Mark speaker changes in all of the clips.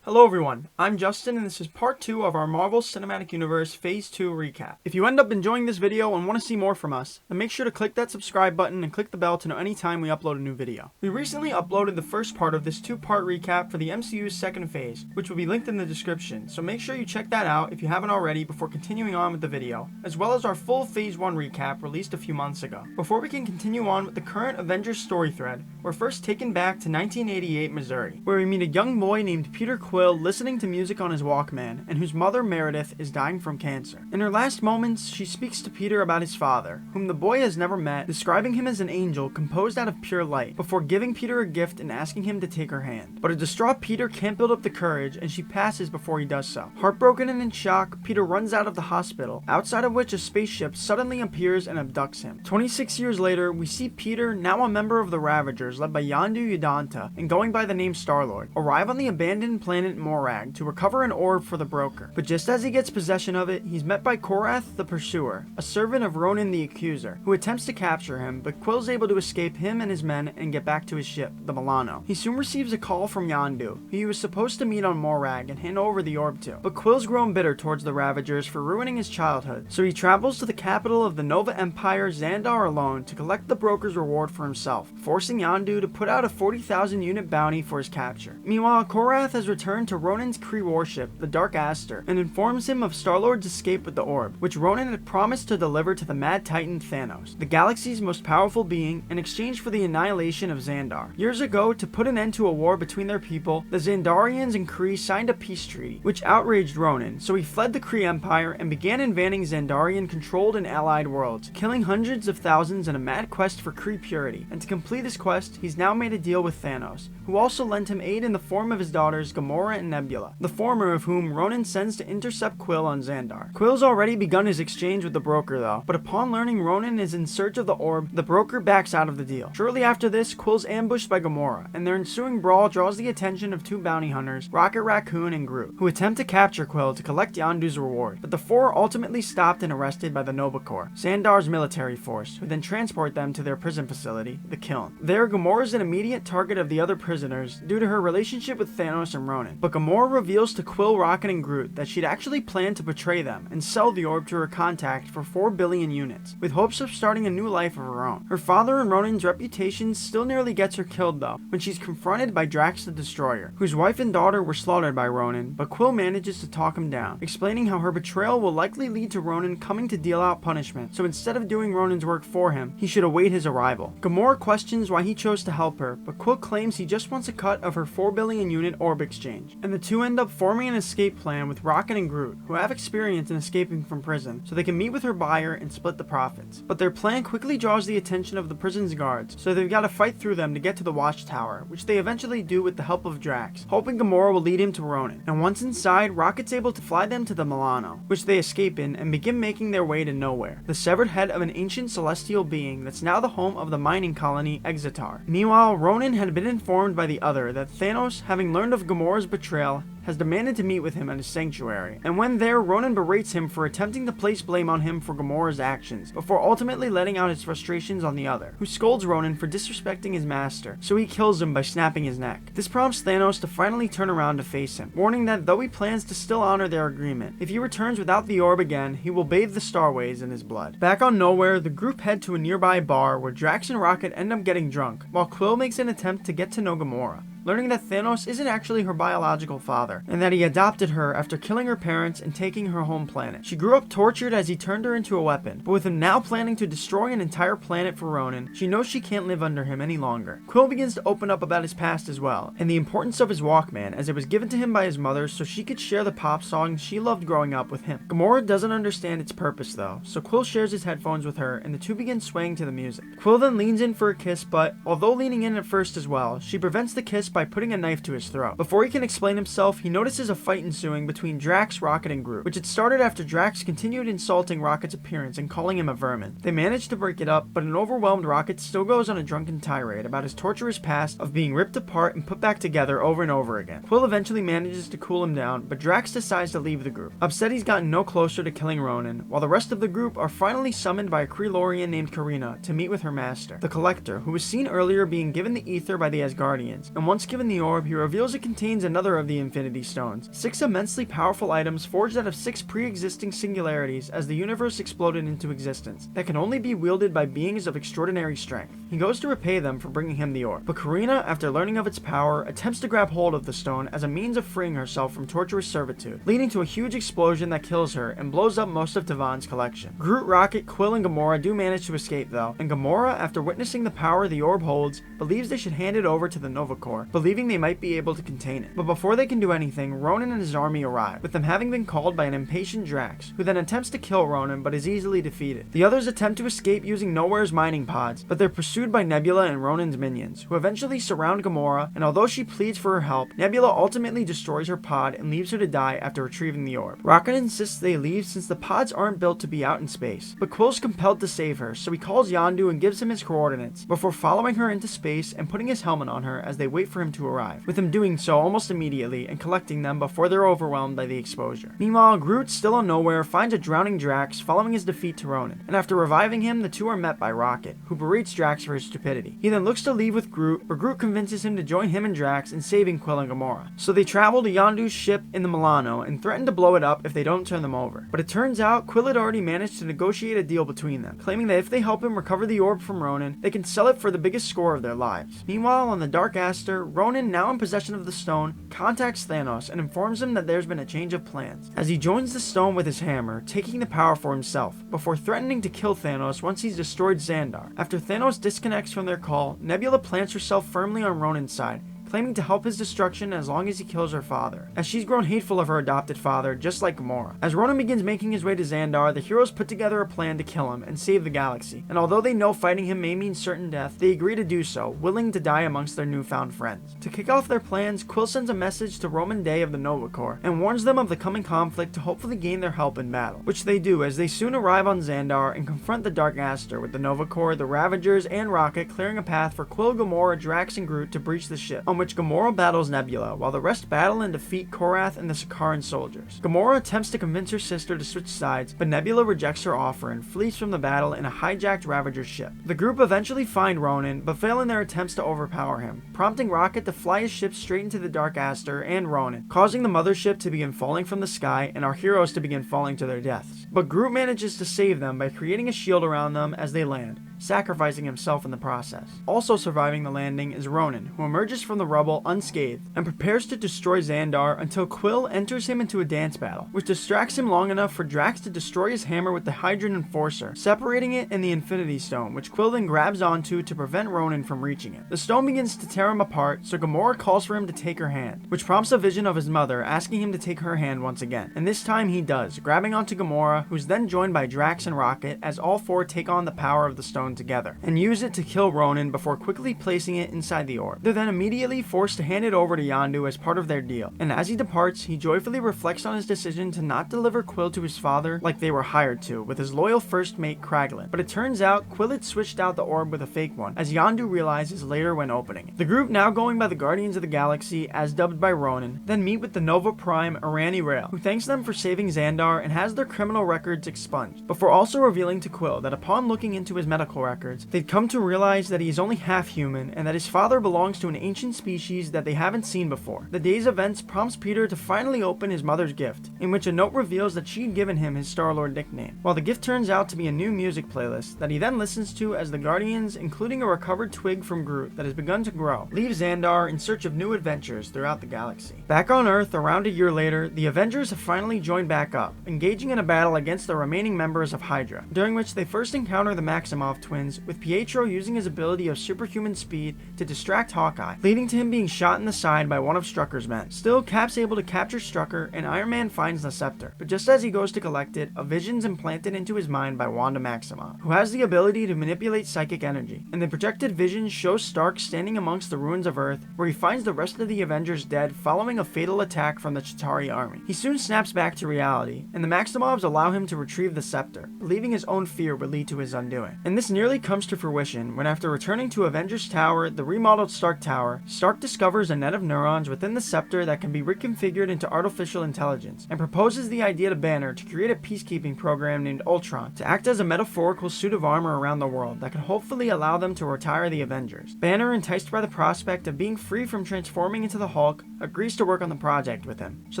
Speaker 1: Hello everyone, I'm Justin and this is part 2 of our Marvel Cinematic Universe Phase 2 recap. If you end up enjoying this video and want to see more from us, then make sure to click that subscribe button and click the bell to know any time we upload a new video. We recently uploaded the first part of this 2-part recap for the MCU's second phase, which will be linked in the description, so make sure you check that out if you haven't already before continuing on with the video, as well as our full Phase 1 recap released a few months ago. Before we can continue on with the current Avengers story thread, we're first taken back to 1988 Missouri, where we meet a young boy named Peter listening to music on his Walkman, and whose mother Meredith is dying from cancer. In her last moments, she speaks to Peter about his father, whom the boy has never met, describing him as an angel composed out of pure light, before giving Peter a gift and asking him to take her hand. But a distraught Peter can't build up the courage, and she passes before he does so. Heartbroken and in shock, Peter runs out of the hospital, outside of which a spaceship suddenly appears and abducts him. 26 years later, we see Peter, now a member of the Ravagers led by Yondu Udonta and going by the name Star-Lord, arrive on the abandoned planet Morag to recover an orb for the broker. But just as he gets possession of it, he's met by Korath the Pursuer, a servant of Ronan the Accuser, who attempts to capture him, but Quill's able to escape him and his men and get back to his ship, the Milano. He soon receives a call from Yondu, who he was supposed to meet on Morag and hand over the orb to. But Quill's grown bitter towards the Ravagers for ruining his childhood, so he travels to the capital of the Nova Empire, Xandar, alone to collect the broker's reward for himself, forcing Yondu to put out a 40,000 unit bounty for his capture. Meanwhile, Korath has returned to Ronan's Kree warship, the Dark Aster, and informs him of Star-Lord's escape with the orb, which Ronan had promised to deliver to the Mad Titan Thanos, the galaxy's most powerful being, in exchange for the annihilation of Xandar. Years ago, to put an end to a war between their people, the Xandarians and Kree signed a peace treaty, which outraged Ronan, so he fled the Kree Empire and began invading Xandarian-controlled and allied worlds, killing hundreds of thousands in a mad quest for Kree purity. And to complete his quest, he's now made a deal with Thanos, who also lent him aid in the form of his daughters Gamora and Nebula, the former of whom Ronan sends to intercept Quill on Xandar. Quill's already begun his exchange with the broker though, but upon learning Ronan is in search of the orb, the broker backs out of the deal. Shortly after this, Quill's ambushed by Gamora, and their ensuing brawl draws the attention of 2 bounty hunters, Rocket Raccoon and Groot, who attempt to capture Quill to collect Yondu's reward, but the 4 are ultimately stopped and arrested by the Nova Corps, Xandar's military force, who then transport them to their prison facility, the Kiln. There, Gamora is an immediate target of the other prisoners due to her relationship with Thanos and Ronan, but Gamora reveals to Quill, Rocket, and Groot that she'd actually planned to betray them and sell the orb to her contact for 4 billion units, with hopes of starting a new life of her own. Her father and Ronan's reputation still nearly gets her killed though, when she's confronted by Drax the Destroyer, whose wife and daughter were slaughtered by Ronan, but Quill manages to talk him down, explaining how her betrayal will likely lead to Ronan coming to deal out punishment, so instead of doing Ronan's work for him, he should await his arrival. Gamora questions why he chose to help her, but Quill claims he just wants a cut of her 4 billion unit orb exchange, and the 2 end up forming an escape plan with Rocket and Groot, who have experience in escaping from prison, so they can meet with her buyer and split the profits. But their plan quickly draws the attention of the prison's guards, so they've got to fight through them to get to the Watchtower, which they eventually do with the help of Drax, hoping Gamora will lead him to Ronan. And once inside, Rocket's able to fly them to the Milano, which they escape in and begin making their way to Nowhere, the severed head of an ancient celestial being that's now the home of the mining colony Exetar. Meanwhile, Ronan had been informed by the other that Thanos, having learned of Gamora's betrayal, has demanded to meet with him at his sanctuary, and when there, Ronan berates him for attempting to place blame on him for Gamora's actions, before ultimately letting out his frustrations on the other, who scolds Ronan for disrespecting his master, so he kills him by snapping his neck. This prompts Thanos to finally turn around to face him, warning that though he plans to still honor their agreement, if he returns without the orb again, he will bathe the Starways in his blood. Back on Nowhere, the group head to a nearby bar where Drax and Rocket end up getting drunk, while Quill makes an attempt to get to know Gamora, learning that Thanos isn't actually her biological father, and that he adopted her after killing her parents and taking her home planet. She grew up tortured as he turned her into a weapon, but with him now planning to destroy an entire planet for Ronan, she knows she can't live under him any longer. Quill begins to open up about his past as well, and the importance of his Walkman, as it was given to him by his mother so she could share the pop songs she loved growing up with him. Gamora doesn't understand its purpose though, so Quill shares his headphones with her, and the 2 begin swaying to the music. Quill then leans in for a kiss, but although leaning in at first as well, she prevents the kiss by putting a knife to his throat. Before he can explain himself, he notices a fight ensuing between Drax, Rocket, and Groot, which had started after Drax continued insulting Rocket's appearance and calling him a vermin. They manage to break it up, but an overwhelmed Rocket still goes on a drunken tirade about his torturous past of being ripped apart and put back together over and over again. Quill eventually manages to cool him down, but Drax decides to leave the group, upset he's gotten no closer to killing Ronan, while the rest of the group are finally summoned by a Kree-Lorian named Karina to meet with her master, the Collector, who was seen earlier being given the ether by the Asgardians, and once given the orb, he reveals it contains another of the Infinity Stones, 6 immensely powerful items forged out of 6 pre-existing singularities as the universe exploded into existence, that can only be wielded by beings of extraordinary strength. He goes to repay them for bringing him the orb, but Karina, after learning of its power, attempts to grab hold of the stone as a means of freeing herself from torturous servitude, leading to a huge explosion that kills her and blows up most of Devon's collection. Groot, Rocket, Quill, and Gamora do manage to escape though, and Gamora, after witnessing the power the orb holds, believes they should hand it over to the Nova Corps, believing they might be able to contain it. But before they can do anything, Ronan and his army arrive, with them having been called by an impatient Drax, who then attempts to kill Ronan but is easily defeated. The others attempt to escape using Nowhere's mining pods, but they're pursued by Nebula and Ronan's minions, who eventually surround Gamora, and although she pleads for her help, Nebula ultimately destroys her pod and leaves her to die after retrieving the orb. Rocket insists they leave since the pods aren't built to be out in space, but Quill's compelled to save her, so he calls Yondu and gives him his coordinates, before following her into space and putting his helmet on her as they wait for him to arrive, with him doing so almost immediately and collecting them before they're overwhelmed by the exposure. Meanwhile, Groot, still on Nowhere, finds a drowning Drax following his defeat to Ronan, and after reviving him, the two are met by Rocket, who berates Drax for his stupidity. He then looks to leave with Groot, but Groot convinces him to join him and Drax in saving Quill and Gamora. So they travel to Yondu's ship in the Milano and threaten to blow it up if they don't turn them over. But it turns out Quill had already managed to negotiate a deal between them, claiming that if they help him recover the orb from Ronan, they can sell it for the biggest score of their lives. Meanwhile, on the Dark Aster, Ronan, now in possession of the stone, contacts Thanos and informs him that there's been a change of plans, as he joins the stone with his hammer, taking the power for himself, before threatening to kill Thanos once he's destroyed Xandar. After Thanos disconnects from their call, Nebula plants herself firmly on Ronan's side, claiming to help his destruction as long as he kills her father, as she's grown hateful of her adopted father, just like Gamora. As Ronan begins making his way to Xandar, the heroes put together a plan to kill him and save the galaxy, and although they know fighting him may mean certain death, they agree to do so, willing to die amongst their newfound friends. To kick off their plans, Quill sends a message to Roman Day of the Nova Corps, and warns them of the coming conflict to hopefully gain their help in battle, which they do as they soon arrive on Xandar and confront the Dark Aster, with the Nova Corps, the Ravagers, and Rocket clearing a path for Quill, Gamora, Drax, and Groot to breach the ship, on which Gamora battles Nebula, while the rest battle and defeat Korath and the Sakaran soldiers. Gamora attempts to convince her sister to switch sides, but Nebula rejects her offer and flees from the battle in a hijacked Ravager ship. The group eventually find Ronan, but fail in their attempts to overpower him, prompting Rocket to fly his ship straight into the Dark Aster and Ronan, causing the mothership to begin falling from the sky and our heroes to begin falling to their deaths. But Groot manages to save them by creating a shield around them as they land, sacrificing himself in the process. Also surviving the landing is Ronan, who emerges from the rubble unscathed and prepares to destroy Xandar until Quill enters him into a dance battle, which distracts him long enough for Drax to destroy his hammer with the HYDRA Enforcer, separating it and the Infinity Stone, which Quill then grabs onto to prevent Ronan from reaching it. The stone begins to tear him apart, so Gamora calls for him to take her hand, which prompts a vision of his mother asking him to take her hand once again, and this time he does, grabbing onto Gamora, who's then joined by Drax and Rocket as all four take on the power of the stone together, and use it to kill Ronan before quickly placing it inside the orb. They're then immediately forced to hand it over to Yondu as part of their deal, and as he departs, he joyfully reflects on his decision to not deliver Quill to his father like they were hired to, with his loyal first mate Kraglin. But it turns out Quill had switched out the orb with a fake one, as Yondu realizes later when opening it. The group, now going by the Guardians of the Galaxy, as dubbed by Ronan, then meet with the Nova Prime Arani Rail, who thanks them for saving Xandar and has their criminal records expunged, before also revealing to Quill that upon looking into his medical records, they'd come to realize that he is only half human and that his father belongs to an ancient species that they haven't seen before. The day's events prompts Peter to finally open his mother's gift, in which a note reveals that she'd given him his Star-Lord nickname, while the gift turns out to be a new music playlist that he then listens to as the Guardians, including a recovered twig from Groot that has begun to grow, leave Xandar in search of new adventures throughout the galaxy. Back on Earth, around a year later, the Avengers have finally joined back up, engaging in a battle against the remaining members of HYDRA, during which they first encounter the Maximoff twins, with Pietro using his ability of superhuman speed to distract Hawkeye, leading to him being shot in the side by one of Strucker's men. Still, Cap's able to capture Strucker, and Iron Man finds the scepter, but just as he goes to collect it, a vision's implanted into his mind by Wanda Maximoff, who has the ability to manipulate psychic energy, and the projected vision shows Stark standing amongst the ruins of Earth, where he finds the rest of the Avengers dead following a fatal attack from the Chitauri army. He soon snaps back to reality, and the Maximoffs allow him to retrieve the scepter, believing his own fear would lead to his undoing. And this nearly comes to fruition when, after returning to Avengers Tower, the remodeled Stark Tower, Stark discovers a net of neurons within the scepter that can be reconfigured into artificial intelligence, and proposes the idea to Banner to create a peacekeeping program named Ultron to act as a metaphorical suit of armor around the world that could hopefully allow them to retire the Avengers. Banner, enticed by the prospect of being free from transforming into the Hulk, agrees to work on the project with him. So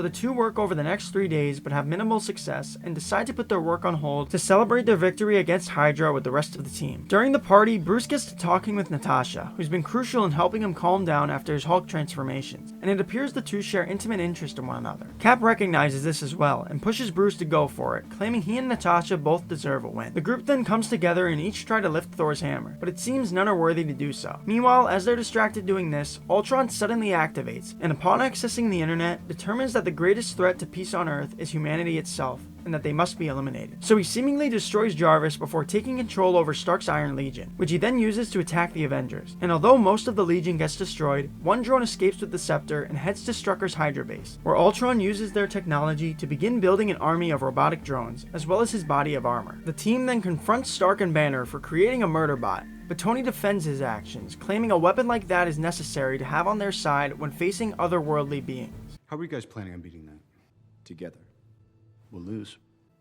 Speaker 1: the two work over the next 3 days but have minimal success and decide to put their work on hold to celebrate their victory against HYDRA with the rest of the team. During the party, Bruce gets to talking with Natasha, who's been crucial in helping him calm down after his Hulk transformations, and it appears the two share intimate interest in one another. Cap recognizes this as well and pushes Bruce to go for it, claiming he and Natasha both deserve a win. The group then comes together and each try to lift Thor's hammer, but it seems none are worthy to do so. Meanwhile, as they're distracted doing this, Ultron suddenly activates, and upon accessing the internet, determines that the greatest threat to peace on Earth is humanity itself, and that they must be eliminated. So he seemingly destroys Jarvis before taking control over Stark's Iron Legion, which he then uses to attack the Avengers. And although most of the Legion gets destroyed, one drone escapes with the scepter and heads to Strucker's Hydra base, where Ultron uses their technology to begin building an army of robotic drones, as well as his body of armor. The team then confronts Stark and Banner for creating a murder bot, but Tony defends his actions, claiming a weapon like that is necessary to have on their side when facing otherworldly beings.
Speaker 2: How are you guys planning on beating that?
Speaker 3: Together.
Speaker 2: We'll lose.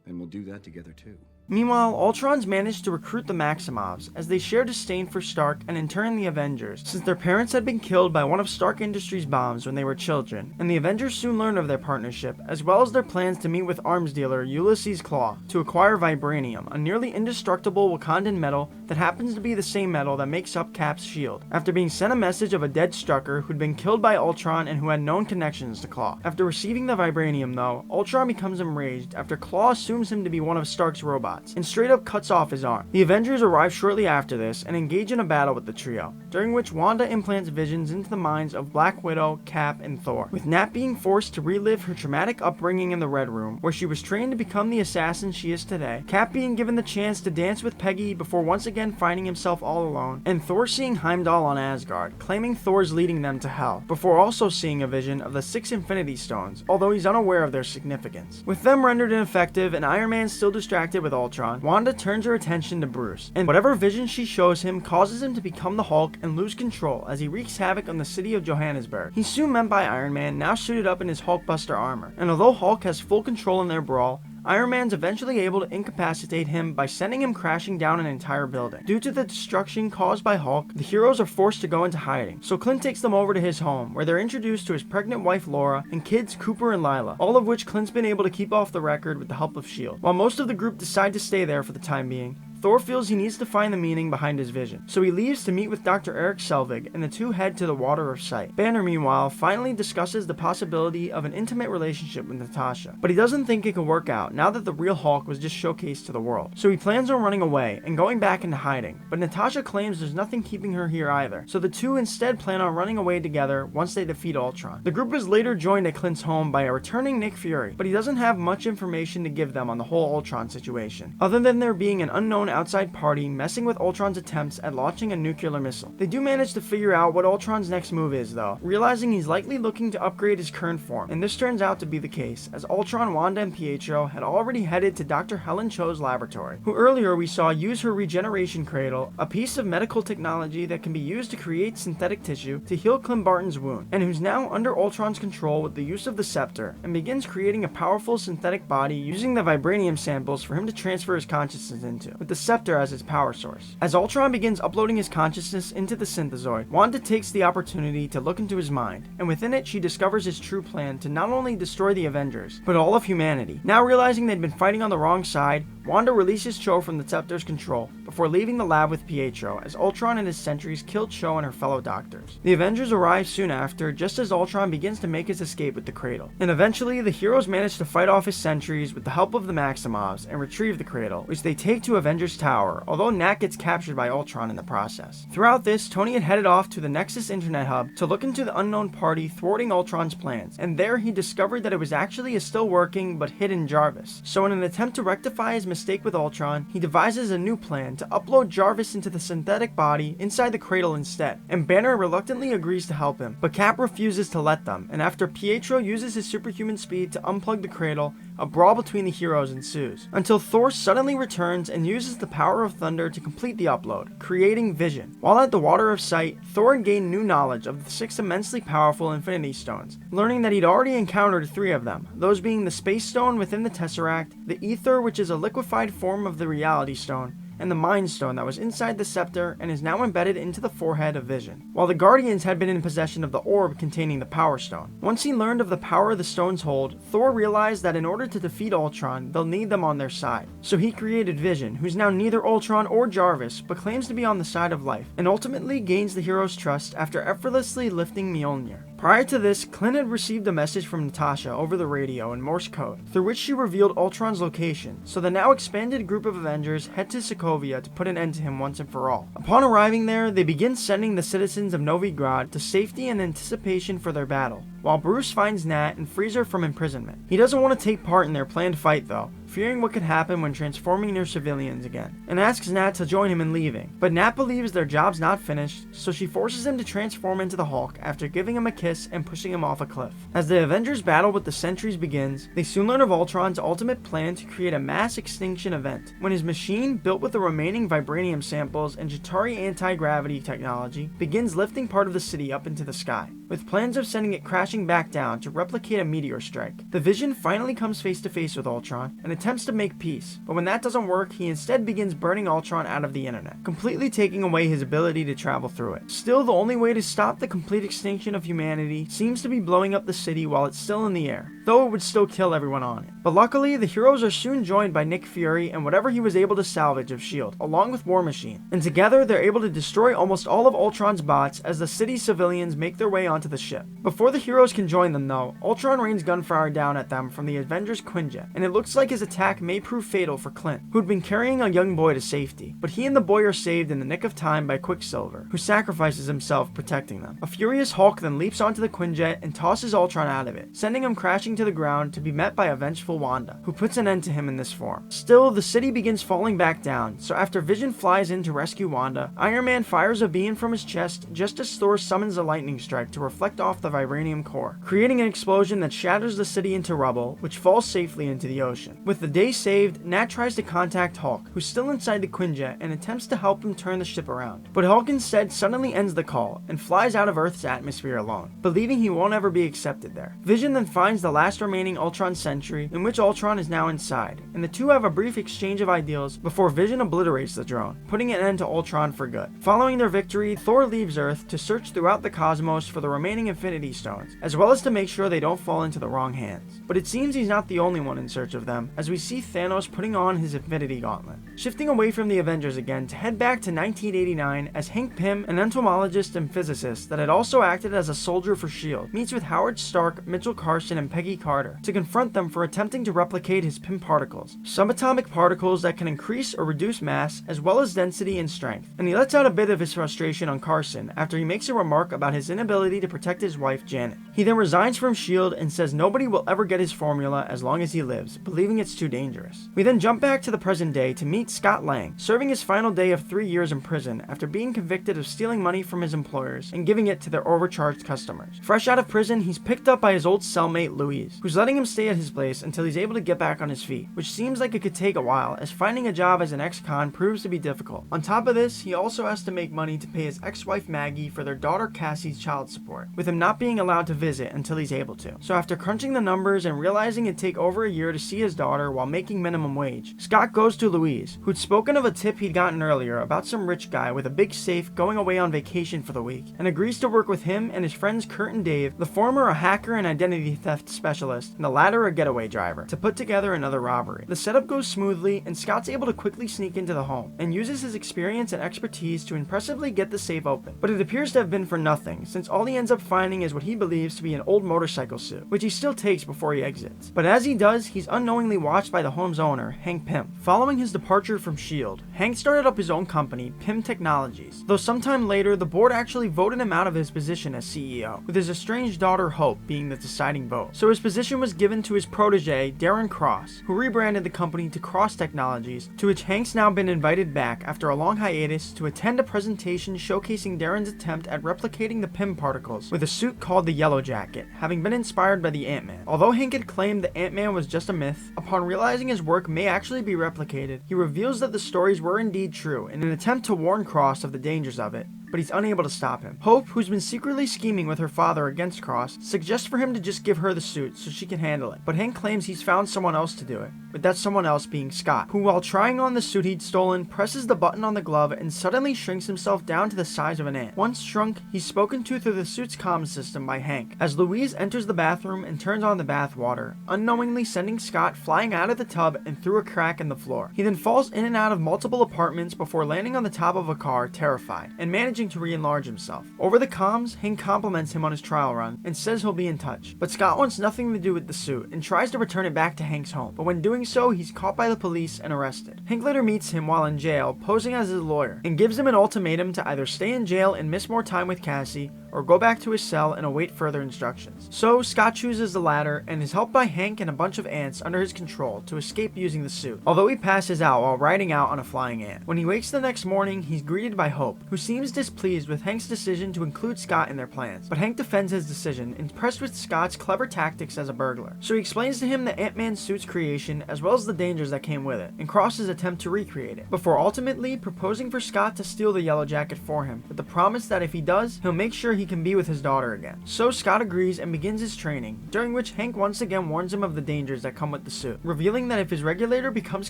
Speaker 3: And we'll do that together too.
Speaker 1: Meanwhile, Ultron's managed to recruit the Maximoffs, as they share disdain for Stark and in turn the Avengers, since their parents had been killed by one of Stark Industries' bombs when they were children, and the Avengers soon learn of their partnership, as well as their plans to meet with arms dealer Ulysses Claw to acquire vibranium, a nearly indestructible Wakandan metal that happens to be the same metal that makes up Cap's shield, after being sent a message of a dead Strucker who'd been killed by Ultron and who had known connections to Claw. After receiving the vibranium though, Ultron becomes enraged after Claw assumes him to be one of Stark's robots, and straight up cuts off his arm. The Avengers arrive shortly after this and engage in a battle with the trio, during which Wanda implants visions into the minds of Black Widow, Cap, and Thor, with Nat being forced to relive her traumatic upbringing in the Red Room, where she was trained to become the assassin she is today, Cap being given the chance to dance with Peggy before once again finding himself all alone, and Thor seeing Heimdall on Asgard, claiming Thor's leading them to hell, before also seeing a vision of the 6 Infinity Stones, although he's unaware of their significance. With them rendered ineffective and Iron Man still distracted with Ultron, Wanda turns her attention to Bruce, and whatever vision she shows him causes him to become the Hulk and lose control as he wreaks havoc on the city of Johannesburg. He's soon met by Iron Man, now suited up in his Hulkbuster armor, and although Hulk has full control in their brawl, Iron Man's eventually able to incapacitate him by sending him crashing down an entire building. Due to the destruction caused by Hulk, the heroes are forced to go into hiding, so Clint takes them over to his home, where they're introduced to his pregnant wife Laura and kids Cooper and Lila, all of which Clint's been able to keep off the record with the help of S.H.I.E.L.D. While most of the group decide to stay there for the time being, Thor feels he needs to find the meaning behind his vision, so he leaves to meet with Dr. Eric Selvig, and the two head to the Water of Sight. Banner, meanwhile, finally discusses the possibility of an intimate relationship with Natasha, but he doesn't think it could work out now that the real Hulk was just showcased to the world, so he plans on running away and going back into hiding, but Natasha claims there's nothing keeping her here either, so the two instead plan on running away together once they defeat Ultron. The group is later joined at Clint's home by a returning Nick Fury, but he doesn't have much information to give them on the whole Ultron situation, other than there being an unknown outside party messing with Ultron's attempts at launching a nuclear missile. They do manage to figure out what Ultron's next move is though, realizing he's likely looking to upgrade his current form, and this turns out to be the case, as Ultron, Wanda, and Pietro had already headed to Dr. Helen Cho's laboratory, who earlier we saw use her regeneration cradle, a piece of medical technology that can be used to create synthetic tissue to heal Clint Barton's wound, and who's now under Ultron's control with the use of the scepter, and begins creating a powerful synthetic body using the vibranium samples for him to transfer his consciousness into, with the scepter as its power source. As Ultron begins uploading his consciousness into the synthezoid, Wanda takes the opportunity to look into his mind, and within it she discovers his true plan to not only destroy the Avengers, but all of humanity. Now realizing they'd been fighting on the wrong side, Wanda releases Cho from the scepter's control, before leaving the lab with Pietro, as Ultron and his sentries killed Cho and her fellow doctors. The Avengers arrive soon after, just as Ultron begins to make his escape with the cradle, and eventually the heroes manage to fight off his sentries with the help of the Maximoffs and retrieve the cradle, which they take to Avengers Tower, although Nat gets captured by Ultron in the process. Throughout this, Tony had headed off to the Nexus Internet Hub to look into the unknown party thwarting Ultron's plans, and there he discovered that it was actually a still working but hidden Jarvis. So in an attempt to rectify his mistake with Ultron, he devises a new plan to upload Jarvis into the synthetic body inside the cradle instead, and Banner reluctantly agrees to help him, but Cap refuses to let them, and after Pietro uses his superhuman speed to unplug the cradle, a brawl between the heroes ensues, until Thor suddenly returns and uses the power of thunder to complete the upload, creating Vision. While at the Water of Sight, Thor gained new knowledge of the 6 immensely powerful Infinity Stones, learning that he'd already encountered 3 of them, those being the Space Stone within the Tesseract, the Ether, which is a liquefied form of the Reality Stone, and the Mind Stone that was inside the scepter and is now embedded into the forehead of Vision, while the Guardians had been in possession of the orb containing the Power Stone. Once he learned of the power the stones hold, Thor realized that in order to defeat Ultron, they'll need them on their side. So he created Vision, who's now neither Ultron or Jarvis, but claims to be on the side of life, and ultimately gains the hero's trust after effortlessly lifting Mjolnir. Prior to this, Clint had received a message from Natasha over the radio in Morse code, through which she revealed Ultron's location, so the now expanded group of Avengers head to Sokovia to put an end to him once and for all. Upon arriving there, they begin sending the citizens of Novigrad to safety in anticipation for their battle, while Bruce finds Nat and frees her from imprisonment. He doesn't want to take part in their planned fight though, fearing what could happen when transforming near civilians again, and asks Nat to join him in leaving. But Nat believes their job's not finished, so she forces him to transform into the Hulk after giving him a kiss and pushing him off a cliff. As the Avengers battle with the Sentries begins, they soon learn of Ultron's ultimate plan to create a mass extinction event, when his machine, built with the remaining vibranium samples and Chitauri anti-gravity technology, begins lifting part of the city up into the sky, with plans of sending it crashing back down to replicate a meteor strike. The Vision finally comes face to face with Ultron and attempts to make peace, but when that doesn't work, he instead begins burning Ultron out of the internet, completely taking away his ability to travel through it. Still, the only way to stop the complete extinction of humanity seems to be blowing up the city while it's still in the air, though it would still kill everyone on it. But luckily, the heroes are soon joined by Nick Fury and whatever he was able to salvage of S.H.I.E.L.D., along with War Machine, and together they're able to destroy almost all of Ultron's bots as the city's civilians make their way onto the ship. Before the heroes can join them though, Ultron rains gunfire down at them from the Avengers Quinjet, and it looks like his attack may prove fatal for Clint, who'd been carrying a young boy to safety, but he and the boy are saved in the nick of time by Quicksilver, who sacrifices himself protecting them. A furious Hulk then leaps onto the Quinjet and tosses Ultron out of it, sending him crashing to the ground to be met by a vengeful Wanda, who puts an end to him in this form. Still, the city begins falling back down, so after Vision flies in to rescue Wanda, Iron Man fires a beam from his chest just as Thor summons a lightning strike to reflect off the vibranium core, creating an explosion that shatters the city into rubble, which falls safely into the ocean. With the day saved, Nat tries to contact Hulk, who's still inside the Quinjet, and attempts to help him turn the ship around. But Hulk instead suddenly ends the call and flies out of Earth's atmosphere alone, believing he won't ever be accepted there. Vision then finds the last remaining Ultron sentry, in which Ultron is now inside, and the two have a brief exchange of ideals before Vision obliterates the drone, putting an end to Ultron for good. Following their victory, Thor leaves Earth to search throughout the cosmos for the remaining Infinity Stones, as well as to make sure they don't fall into the wrong hands. But it seems he's not the only one in search of them, as we see Thanos putting on his Infinity Gauntlet. Shifting away from the Avengers again to head back to 1989 as Hank Pym, an entomologist and physicist that had also acted as a soldier for S.H.I.E.L.D., meets with Howard Stark, Mitchell Carson, and Peggy Carter to confront them for attempting to replicate his Pym particles, subatomic particles that can increase or reduce mass as well as density and strength. And he lets out a bit of his frustration on Carson after he makes a remark about his inability to protect his wife Janet. He then resigns from S.H.I.E.L.D. and says nobody will ever get his formula as long as he lives, believing it's too dangerous. We then jump back to the present day to meet Scott Lang, serving his final day of 3 years in prison after being convicted of stealing money from his employers and giving it to their overcharged customers. Fresh out of prison, he's picked up by his old cellmate Louise, who's letting him stay at his place until he's able to get back on his feet, which seems like it could take a while as finding a job as an ex-con proves to be difficult. On top of this, he also has to make money to pay his ex-wife Maggie for their daughter Cassie's child support, with him not being allowed to visit until he's able to. So after crunching the numbers and realizing it'd take over a year to see his daughter while making minimum wage, Scott goes to Louise, who'd spoken of a tip he'd gotten earlier about some rich guy with a big safe going away on vacation for the week, and agrees to work with him and his friends Kurt and Dave, the former a hacker and identity theft specialist, and the latter a getaway driver, to put together another robbery. The setup goes smoothly, and Scott's able to quickly sneak into the home, and uses his experience and expertise to impressively get the safe open. But it appears to have been for nothing, since all he ends up finding is what he believes to be an old motorcycle suit, which he still takes before he exits. But as he does, he's unknowingly watched by the home's owner, Hank Pym. Following his departure from S.H.I.E.L.D., Hank started up his own company, Pym Technologies, though sometime later the board actually voted him out of his position as CEO, with his estranged daughter Hope being the deciding vote. So his position was given to his protege, Darren Cross, who rebranded the company to Cross Technologies, to which Hank's now been invited back after a long hiatus to attend a presentation showcasing Darren's attempt at replicating the Pym particles with a suit called the Yellow Jacket, having been inspired by the Ant-Man. Although Hank had claimed the Ant-Man was just a myth, upon realizing his work may actually be replicated, he reveals that the stories were indeed true in an attempt to warn Cross of the dangers of it, but he's unable to stop him. Hope, who's been secretly scheming with her father against Cross, suggests for him to just give her the suit so she can handle it, but Hank claims he's found someone else to do it, with that someone else being Scott, who while trying on the suit he'd stolen, presses the button on the glove and suddenly shrinks himself down to the size of an ant. Once shrunk, he's spoken to through the suit's comm system by Hank, as Louise enters the bathroom and turns on the bath water, unknowingly sending Scott flying out of the tub and through a crack in the floor. He then falls in and out of multiple apartments before landing on the top of a car, terrified, and managing to re-enlarge himself. Over the comms, Hank compliments him on his trial run and says he'll be in touch, but Scott wants nothing to do with the suit and tries to return it back to Hank's home, but when doing so, he's caught by the police and arrested. Hank later meets him while in jail, posing as his lawyer, and gives him an ultimatum to either stay in jail and miss more time with Cassie, or go back to his cell and await further instructions. So Scott chooses the latter and is helped by Hank and a bunch of ants under his control to escape using the suit, although he passes out while riding out on a flying ant. When he wakes the next morning, he's greeted by Hope, who seems displeased with Hank's decision to include Scott in their plans, but Hank defends his decision, impressed with Scott's clever tactics as a burglar. So he explains to him the Ant-Man suit's creation as well as the dangers that came with it, and Cross's attempt to recreate it, before ultimately proposing for Scott to steal the Yellow Jacket for him, with the promise that if he does, he'll make sure he can be with his daughter again. So Scott agrees and begins his training, during which Hank once again warns him of the dangers that come with the suit, revealing that if his regulator becomes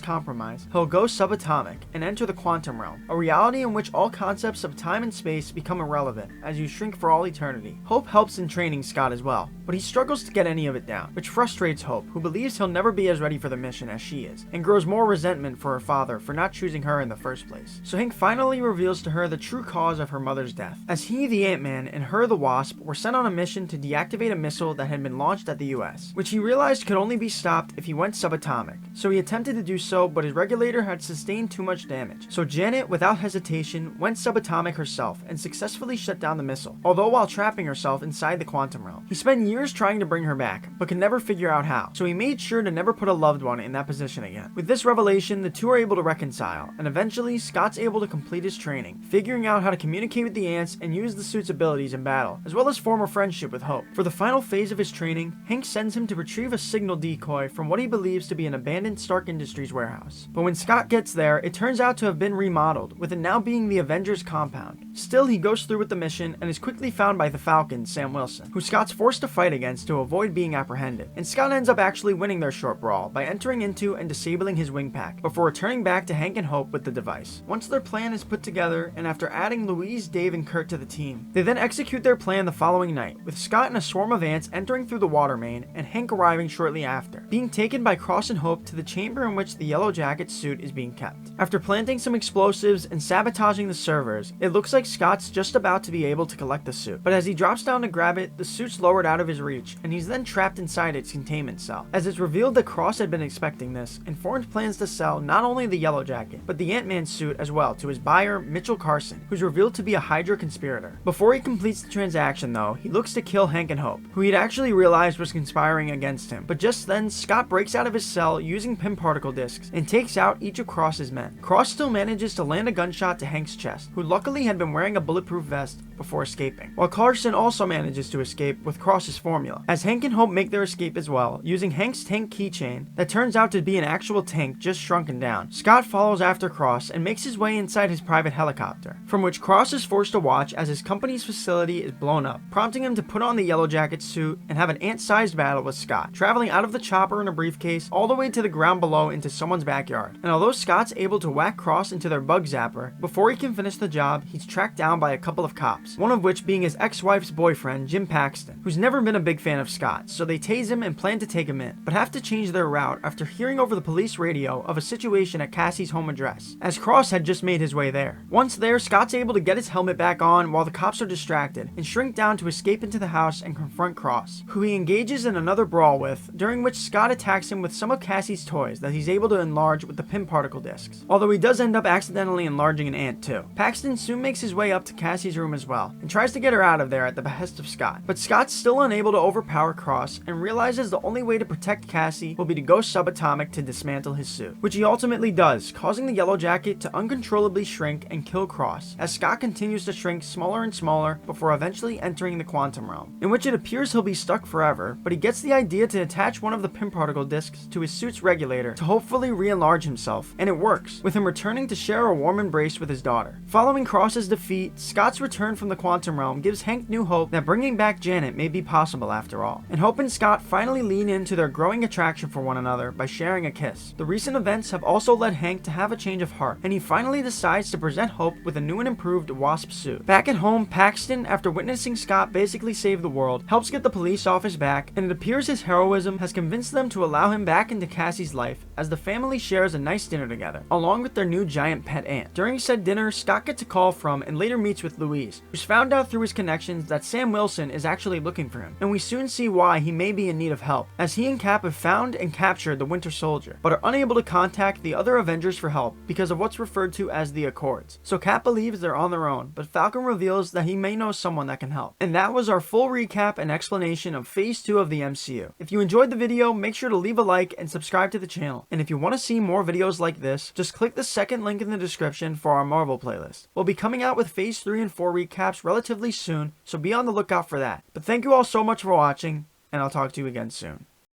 Speaker 1: compromised, he'll go subatomic and enter the quantum realm, a reality in which all concepts of time and space become irrelevant as you shrink for all eternity. Hope helps in training Scott as well, but he struggles to get any of it down, which frustrates Hope, who believes he'll never be as ready for the mission as she is, and grows more resentment for her father for not choosing her in the first place. So Hank finally reveals to her the true cause of her mother's death, as he, the Ant-Man, and her, the Wasp, were sent on a mission to deactivate a missile that had been launched at the US, which he realized could only be stopped if he went subatomic. So he attempted to do so, but his regulator had sustained too much damage. So Janet, without hesitation, went subatomic herself and successfully shut down the missile, although while trapping herself inside the quantum realm. He spent years trying to bring her back, but could never figure out how, so he made sure to never put a loved one in that position again. With this revelation, the two are able to reconcile, and eventually Scott's able to complete his training, figuring out how to communicate with the ants and use the suit's abilities in battle, as well as form a friendship with Hope. For the final phase of his training, Hank sends him to retrieve a signal decoy from what he believes to be an abandoned Stark Industries warehouse. But when Scott gets there, it turns out to have been remodeled, with it now being the Avengers compound. Still, he goes through with the mission and is quickly found by the Falcon, Sam Wilson, who Scott's forced to fight against to avoid being apprehended. And Scott ends up actually winning their short brawl by entering into and disabling his wing pack, before returning back to Hank and Hope with the device. Once their plan is put together, and after adding Louise, Dave, and Kurt to the team, they then execute their plan the following night, with Scott and a swarm of ants entering through the water main, and Hank arriving shortly after, being taken by Cross and Hope to the chamber in which the Yellow Jacket suit is being kept. After planting some explosives and sabotaging the servers, it looks like Scott's just about to be able to collect the suit, but as he drops down to grab it, the suit's lowered out of his reach, and he's then trapped inside its containment cell. As it's revealed that Cross had been expecting this, and formed plans to sell not only the Yellow Jacket, but the Ant-Man suit as well to his buyer, Mitchell Carson, who's revealed to be a HYDRA conspirator. Before he completes the transaction though, he looks to kill Hank and Hope, who he'd actually realized was conspiring against him, but just then Scott breaks out of his cell using Pym particle discs and takes out each of Cross's men. Cross still manages to land a gunshot to Hank's chest, who luckily had been wearing a bulletproof vest before escaping, while Carson also manages to escape with Cross's formula, as Hank and Hope make their escape as well, using Hank's tank keychain that turns out to be an actual tank just shrunken down. Scott follows after Cross and makes his way inside his private helicopter, from which Cross is forced to watch as his company's facility is blown up, prompting him to put on the Yellow Jacket suit and have an ant-sized battle with Scott, traveling out of the chopper chopper in a briefcase all the way to the ground below into someone's backyard. And although Scott's able to whack Cross into their bug zapper, before he can finish the job, he's tracked down by a couple of cops, one of which being his ex-wife's boyfriend, Jim Paxton, who's never been a big fan of Scott, so they tase him and plan to take him in, but have to change their route after hearing over the police radio of a situation at Cassie's home address, as Cross had just made his way there. Once there, Scott's able to get his helmet back on while the cops are distracted, and shrink down to escape into the house and confront Cross, who he engages in another brawl with, during which Scott attacks him with some of Cassie's toys that he's able to enlarge with the pin particle discs, although he does end up accidentally enlarging an ant too. Paxton soon makes his way up to Cassie's room as well, and tries to get her out of there at the behest of Scott, but Scott's still unable to overpower Cross, and realizes the only way to protect Cassie will be to go subatomic to dismantle his suit, which he ultimately does, causing the Yellow Jacket to uncontrollably shrink and kill Cross, as Scott continues to shrink smaller and smaller before eventually entering the quantum realm, in which it appears he'll be stuck forever, but he gets the idea to attach one of the pin particle discs to his suit's regulator to hopefully re-enlarge himself, and it works, with him returning to share a warm embrace with his daughter. Following Cross's defeat, Scott's return from the quantum realm gives Hank new hope that bringing back Janet may be possible after all, and Hope and Scott finally lean into their growing attraction for one another by sharing a kiss. The recent events have also led Hank to have a change of heart, and he finally decides to present Hope with a new and improved Wasp suit. Back at home, Paxton, after witnessing Scott basically save the world, helps get the police office back, and it appears his heroism has convinced them to allow him back into Cassie's life, as the family shares a nice dinner together, along with their new giant pet ant. During said dinner, Scott gets a call from and later meets with Louise, who's found out through his connections that Sam Wilson is actually looking for him, and we soon see why he may be in need of help, as he and Cap have found and captured the Winter Soldier, but are unable to contact the other Avengers for help because of what's referred to as the Accords. So Cap believes they're on their own, but Falcon reveals that he may know someone that can help. And that was our full recap and explanation of Phase 2 of the MCU. If you enjoyed the video, make sure to leave a like and subscribe to the channel. And if you want to see more videos like this, just click the second link in the description for our Marvel playlist. We'll be coming out with Phase 3 and 4 recaps relatively soon, so be on the lookout for that. But thank you all so much for watching, and I'll talk to you again soon.